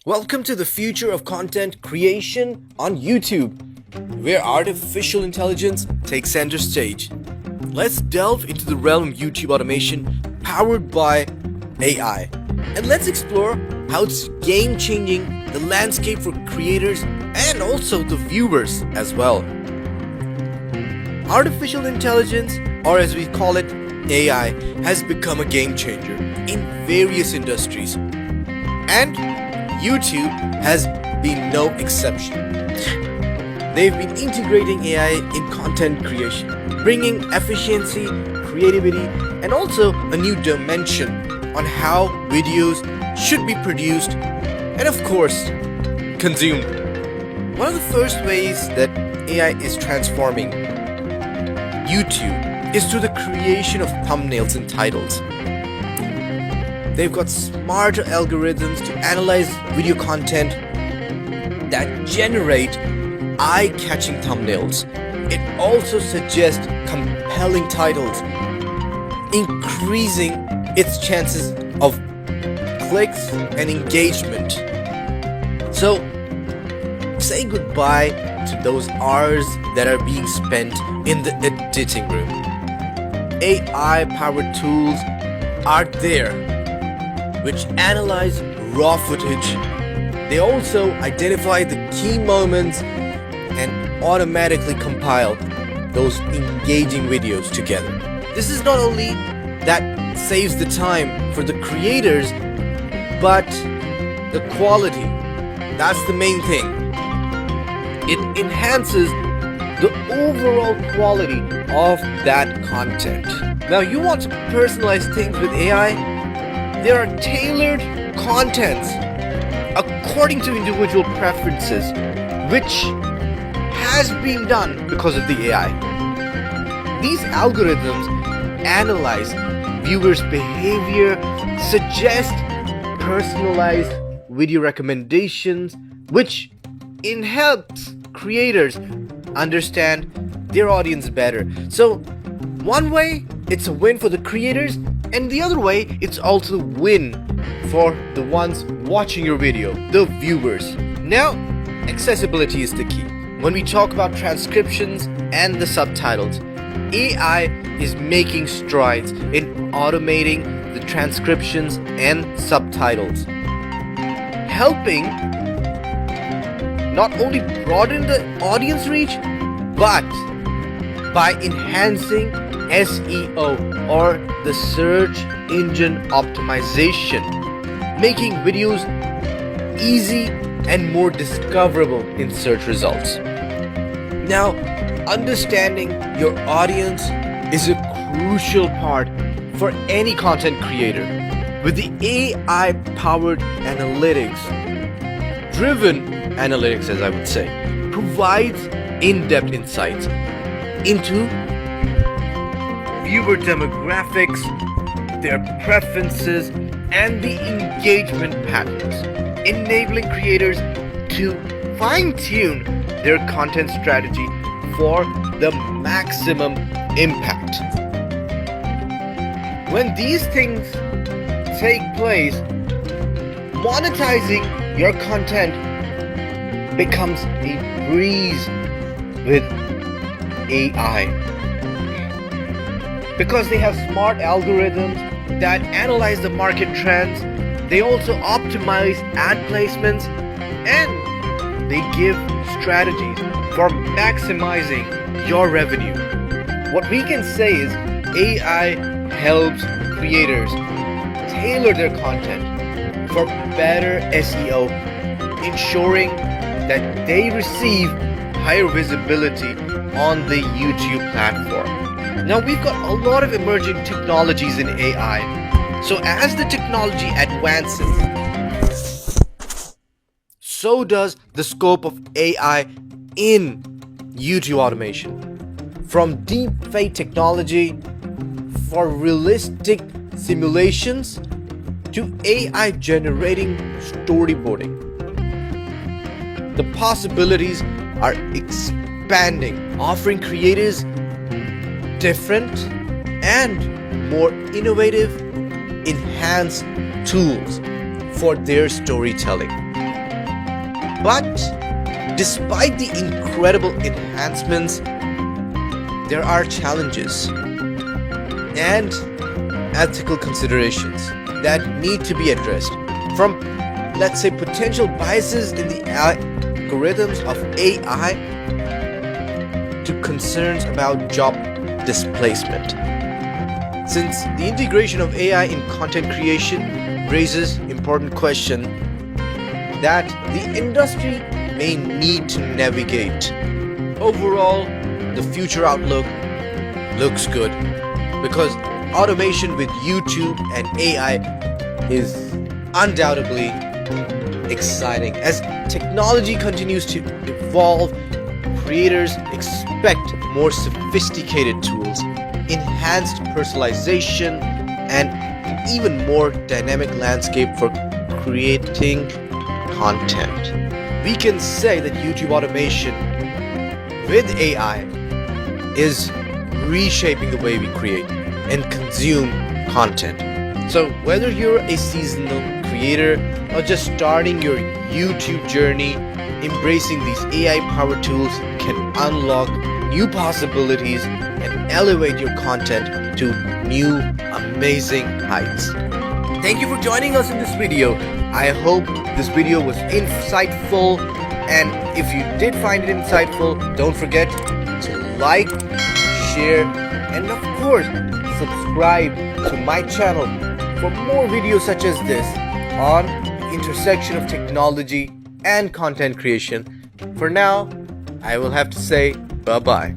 Welcome to the future of content creation on YouTube, where artificial intelligence takes center stage. Let's delve into the realm of YouTube automation powered by AI, and let's explore how it's game-changing the landscape for creators and also the viewers as well. Artificial intelligence, or as we call it, AI, has become a game changer in various industries, and YouTube has been no exception. They've been integrating AI in content creation, bringing efficiency, creativity, and also a new dimension on how videos should be produced and, of course, consumed. One of the first ways that AI is transforming YouTube is through the creation of thumbnails and titles. They've got smarter algorithms to analyze video content that generate eye-catching thumbnails. It also suggests compelling titles, increasing its chances of clicks and engagement. So, say goodbye to those hours that are being spent in the editing room. AI-powered tools are there, which analyze raw footage. They also identify the key moments and automatically compile those engaging videos together. This is not only that saves the time for the creators, but the quality. That's the main thing. It enhances the overall quality of that content. Now, you want to personalize things with AI? There are tailored contents according to individual preferences, which has been done because of the AI. These algorithms analyze viewers' behavior, suggest personalized video recommendations, which helps creators understand their audience better. So, one way, it's a win for the creators, and the other way, it's also a win for the ones watching your video, the viewers. Now, accessibility is the key. When we talk about transcriptions and the subtitles, AI is making strides in automating the transcriptions and subtitles, helping not only broaden the audience reach, but by enhancing SEO, or the search engine optimization, making videos easy and more discoverable in search results. Now, understanding your audience is a crucial part for any content creator. With the AI-powered analytics, driven analytics as I would say, provides in-depth insights into viewer demographics, their preferences, and the engagement patterns, enabling creators to fine-tune their content strategy for the maximum impact. When these things take place, monetizing your content becomes a breeze with AI. Because they have smart algorithms that analyze the market trends, they also optimize ad placements, and they give strategies for maximizing your revenue. What we can say is AI helps creators tailor their content for better SEO, ensuring that they receive higher visibility on the YouTube platform. Now, we've got a lot of emerging technologies in AI. So as the technology advances, so does the scope of AI in YouTube automation. From deepfake technology for realistic simulations to AI generating storyboarding. The possibilities are expanding, offering creators different and more innovative, enhanced tools for their storytelling. But despite the incredible enhancements, there are challenges and ethical considerations that need to be addressed. From, let's say, potential biases in the algorithms of AI to concerns about job displacement. Since the integration of AI in content creation raises important questions that the industry may need to navigate. Overall, the future outlook looks good because automation with YouTube and AI is undoubtedly exciting. As technology continues to evolve, creators expect more sophisticated tools, enhanced personalization, and even more dynamic landscape for creating content. We can say that YouTube automation with AI is reshaping the way we create and consume content. So whether you're a seasonal creator or just starting your YouTube journey, embracing these AI-powered tools can unlock new possibilities and elevate your content to new amazing heights. Thank you for joining us in this video. I hope this video was insightful, and if you did find it insightful, don't forget to like, share, and of course subscribe to my channel for more videos such as this on the intersection of technology and content creation. For now, I will have to say bye-bye.